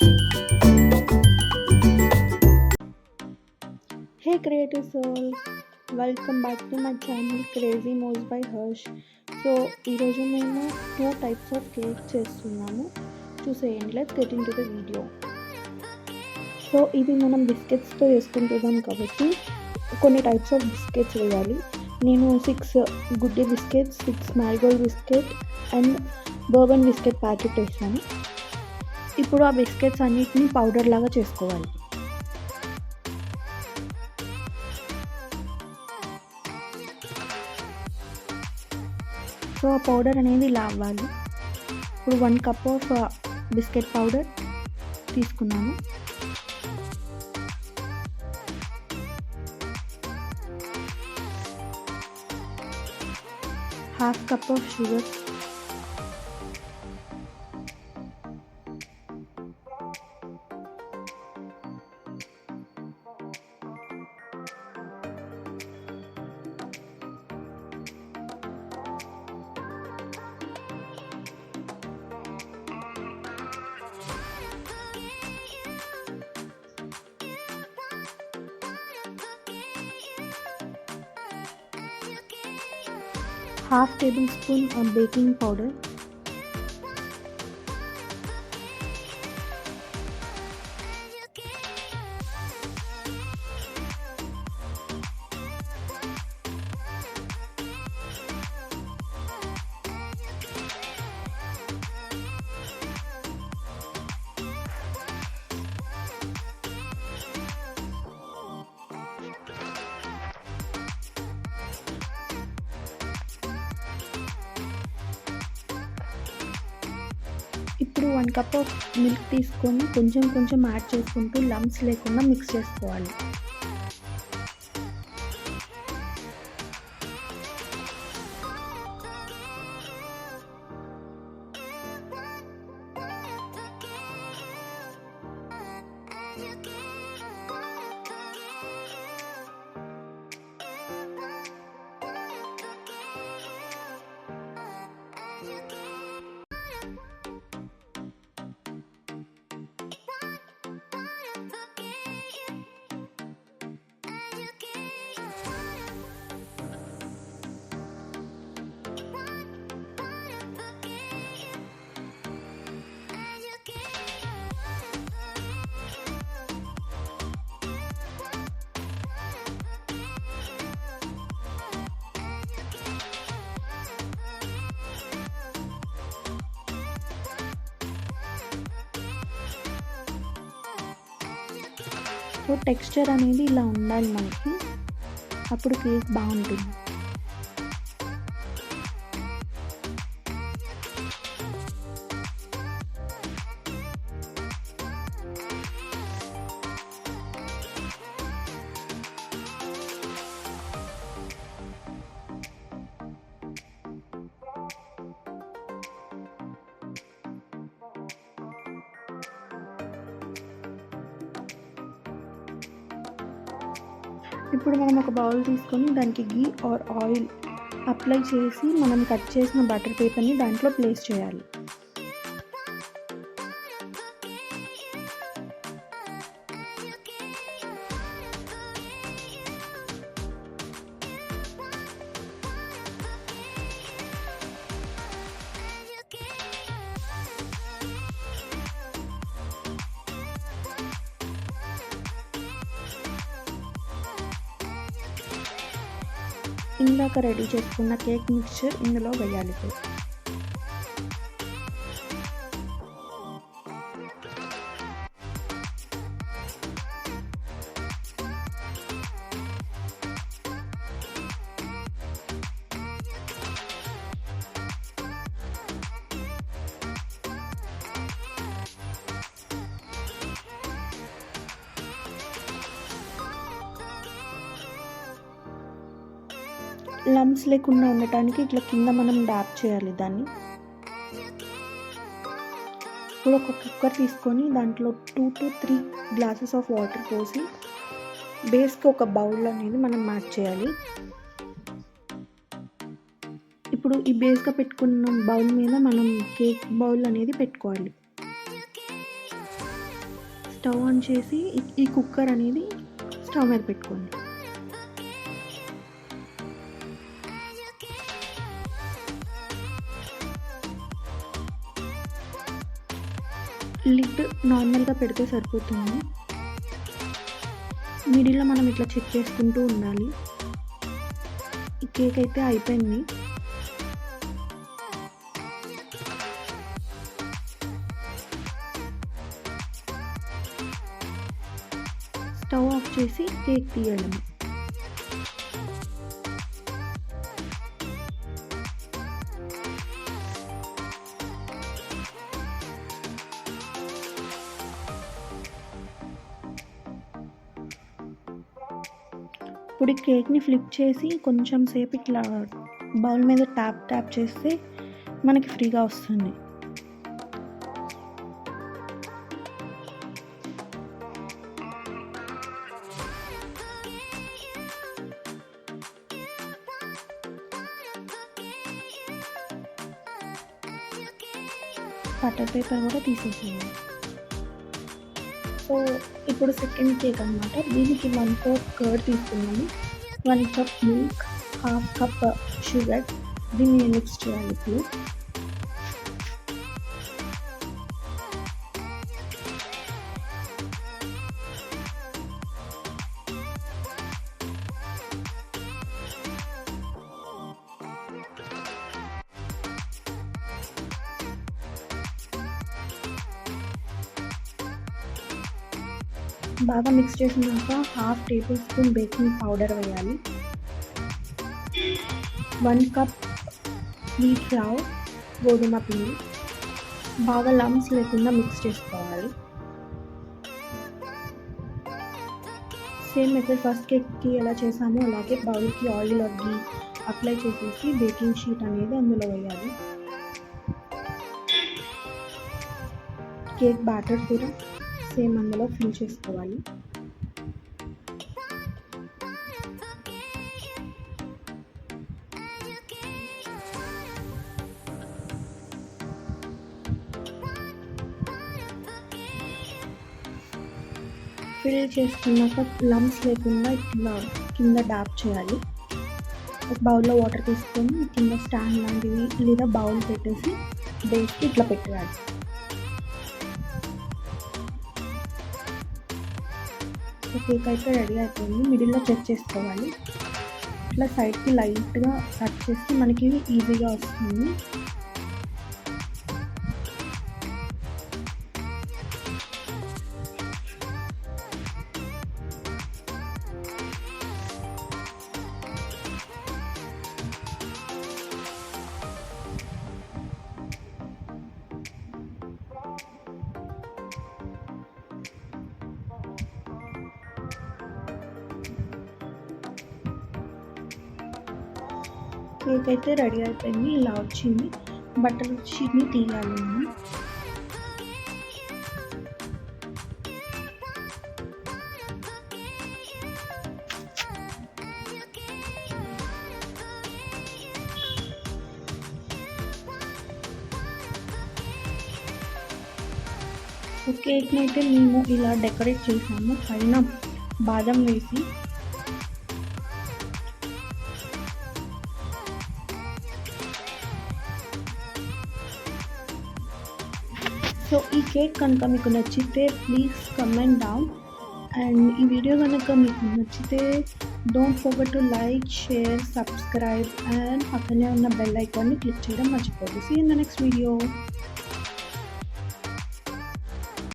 Hey creative souls, welcome back to my channel Crazy Moves by Harsh. So ఈరోజు మేము two types of cake చేస్తున్నాము. చూసేయండి, let's get in to the video. So ఇది మనం బిస్కెట్స్తో చేసుకుంటున్నాం కాబట్టి కొన్ని టైప్స్ ఆఫ్ బిస్కెట్స్ వేయాలి. నేను 6 గుడ్డి biscuits, 6 marigold biscuit and bourbon biscuit packet వేసాను. ఇప్పుడు ఆ బిస్కెట్స్ అన్నిటిని పౌడర్ లాగా చేసుకోవాలి. సో ఆ పౌడర్ అనేది ఇలా అవ్వాలి. ఇప్పుడు 1 కప్ ఆఫ్ బిస్కెట్ పౌడర్ తీసుకున్నాను. Half cup of sugar, half table spoon baking powder, ఇప్పుడు 1 కప్ ఆఫ్ మిల్క్ తీసుకొని కొంచెం కొంచెం యాడ్ చేసుకుంటూ లంప్స్ లేకుండా మిక్స్ చేసుకోవాలి. సో టెక్స్చర్ అనేది ఇలా ఉండాలి మనకి, అప్పుడు కేక్ బాగుంటుంది. ఇప్పుడు మనం ఒక బౌల్ తీసుకొని దానికి గీ ఆర్ ఆయిల్ అప్లై చేసి మనం కట్ చేసిన బటర్ పేపర్ని దాంట్లో ప్లేస్ చేయాలి. ఇందాక రెడీ చేసుకున్న కేక్ మిక్చర్ ఇందులో వేయాలి. లంప్స్ లేకుండా ఉండటానికి ఇట్లా కింద మనం డ్యాప్ చేయాలి దాన్ని. ఇప్పుడు ఒక కుక్కర్ తీసుకొని దాంట్లో 2 to 3 గ్లాసెస్ ఆఫ్ వాటర్ పోసి బేస్కి ఒక బౌల్ అనేది మనం మ్యాచ్ చేయాలి. ఇప్పుడు ఈ బేస్గా పెట్టుకున్న బౌల్ మీద మనం కేక్ బౌల్ అనేది పెట్టుకోవాలి. స్టవ్ ఆన్ చేసి ఈ కుక్కర్ అనేది స్టవ్ మీద పెట్టుకోండి. లిడ్ నార్మల్గా పెడితే సరిపోతుంది. మిడిల్లో మనం ఇట్లా చెక్ చేసుకుంటూ ఉండాలి. ఈ కేక్ అయితే అయిపోయింది. స్టవ్ ఆఫ్ చేసి కేక్ తీయడం. ఇప్పుడు ఈ కేక్ని ఫ్లిప్ చేసి కొంచెం సేపు ఇట్లా బౌల్ మీద ట్యాప్ చేస్తే మనకి ఫ్రీగా వస్తుంది. బటర్ పేపర్ కూడా తీసేసేయాలి. సో ఇప్పుడు సెకండ్ కేక్ అనమాట. దీనికి 1 కప్ కర్డ్ తీసుకున్నాము, 1 కప్ మిల్క్, 1/2 కప్ షుగర్. దీన్ని మిక్స్ చేయాలి. ఇప్పుడు బాగా మిక్స్ చేసినాక 1/2 టేబుల్ స్పూన్ బేకింగ్ పౌడర్ వేయాలి, 1 కప్ వీట్ ఫ్లవర్ గోధుమ పిండి. బాగా లంప్స్ లేకుండా మిక్స్ చేసుకోవాలి. సేమ్ మెథడ్ ఫస్ట్ కేక్కి ఎలా చేసామో అలాగే బౌల్కి ఆయిల్ అగ్గి అప్లై చేసేసి బేకింగ్ షీట్ అనేది అందులో వేయాలి. కేక్ బ్యాటర్ కూడా సేమ్ అందులో ఫిల్ చేసుకోవాలి. ఫిల్ చేసుకున్నాక లంప్స్ లేకుండా ఇట్లా కింద డాప్ చేయాలి. ఒక బౌల్లో వాటర్ తీసుకొని కింద స్టాండ్ లాంటివి లేదా బౌల్ పెట్టేసి బేస్కి ఇట్లా పెట్టాలి. కేక్ అయితే రెడీ అయిపోయింది. మిడిల్లో చెక్ చేసుకోవాలి. ఇట్లా సైడ్కి లైట్గా కట్ చేస్తే మనకి ఈజీగా వస్తుంది. కేక్ అయితే రెడీ అయిపోయింది. ఇలా వచ్చింది. బటర్ షీట్ని తీయాలి మనం. కేక్ని అయితే మేము ఇలా డెకరేట్ చేసాము, పైన బాదం వేసి. సో ఈ కేక్ కనుక మీకు నచ్చితే ప్లీజ్ కమెంట్ డౌన్. అండ్ ఈ వీడియో కనుక మీకు నచ్చితే don't forget to like, share, subscribe and పక్కనే ఉన్న బెల్ ఐకాన్ని క్లిక్ చేయడం మర్చిపోద్దు. See in the next video.